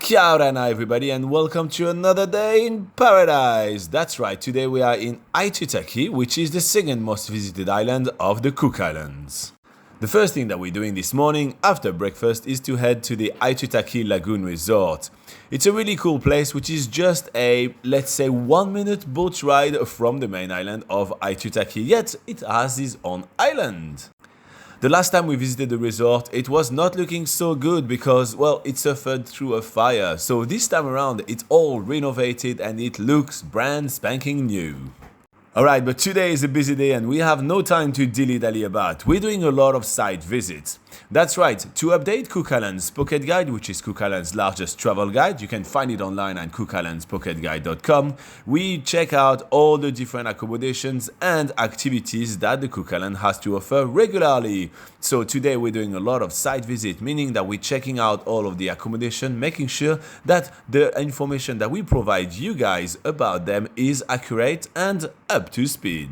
Kia ora everybody, and welcome to another day in paradise. That's right, today we are in Aitutaki, which is the second most visited island of the Cook Islands. The first thing that we're doing this morning after breakfast is to head to the Aitutaki Lagoon Resort. It's a really cool place which is just a, let's say, 1-minute boat ride from the main island of Aitutaki, yet it has its own island. The last time we visited the resort, it was not looking so good because, well, it suffered through a fire. So this time around, it's all renovated and it looks brand spanking new. Alright, but today is a busy day and we have no time to dilly-dally about. We're doing a lot of site visits. That's right, to update Cook Islands Pocket Guide, which is Cook Islands' largest travel guide, you can find it online at cookislandspocketguide.com. We check out all the different accommodations and activities that the Cook Island has to offer regularly. So today we're doing a lot of site visit, meaning that we're checking out all of the accommodation, making sure that the information that we provide you guys about them is accurate and up to speed.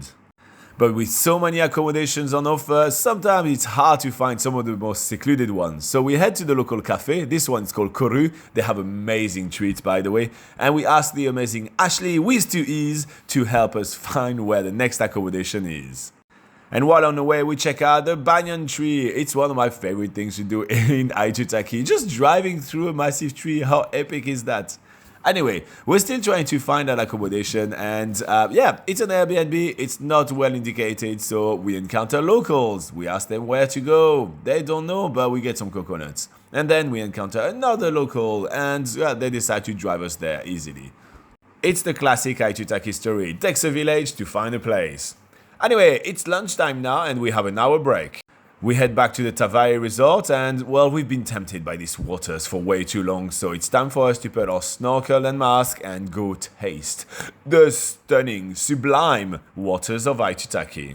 But with so many accommodations on offer, sometimes it's hard to find some of the most secluded ones. So we head to the local cafe. This one's called Koru. They have amazing treats, by the way. And we ask the amazing Ashley with 2 E's to help us find where the next accommodation is. And while on the way, we check out the banyan tree. It's one of my favorite things to do in Aitutaki. Just driving through a massive tree, how epic is that? Anyway, we're still trying to find an accommodation and yeah, it's an Airbnb, it's not well indicated, so we encounter locals. We ask them where to go. They don't know, but we get some coconuts. And then we encounter another local and they decide to drive us there easily. It's the classic Aitutaki story. It takes a village to find a place. Anyway, it's lunchtime now and we have an hour break. We head back to the Tavae resort and, well, we've been tempted by these waters for way too long, so it's time for us to put our snorkel and mask and go taste the stunning, sublime waters of Aitutaki.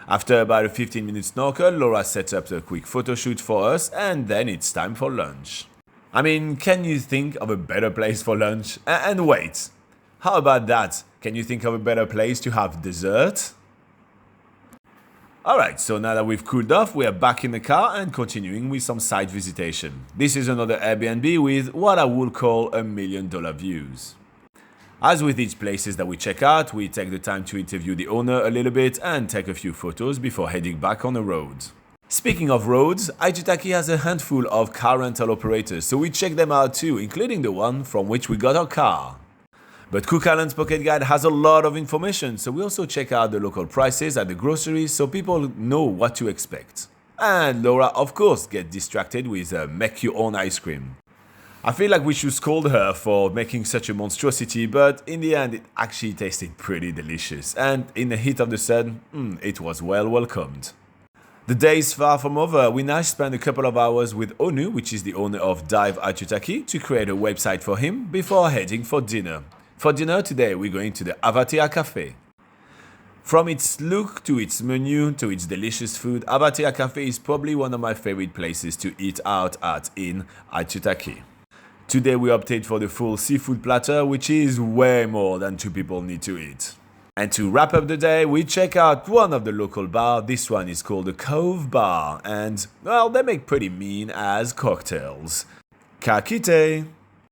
After about a 15-minute snorkel, Laura sets up a quick photo shoot for us and then it's time for lunch. I mean, can you think of a better place for lunch? And wait, how about that? Can you think of a better place to have dessert? Alright, so now that we've cooled off, we are back in the car and continuing with some site visitation. This is another Airbnb with what I would call $1 million views. As with each places that we check out, we take the time to interview the owner a little bit and take a few photos before heading back on the road. Speaking of roads, Aitutaki has a handful of car rental operators, so we check them out too, including the one from which we got our car. But Cook Islands Pocket Guide has a lot of information, so we also check out the local prices at the groceries so people know what to expect. And Laura, of course, gets distracted with make your own ice cream. I feel like we should scold her for making such a monstrosity, but in the end it actually tasted pretty delicious, and in the heat of the sun, it was well welcomed. The day is far from over. We now spend a couple of hours with Onu, which is the owner of Dive Aitutaki, to create a website for him before heading for dinner. For dinner today, we're going to the Avatea Cafe. From its look to its menu to its delicious food, Avatea Cafe is probably one of my favorite places to eat out at in Aitutaki. Today we opted for the full seafood platter, which is way more than 2 people need to eat. And to wrap up the day, we check out one of the local bars. This one is called the Cove Bar, and, well, they make pretty mean as cocktails. Ka kite!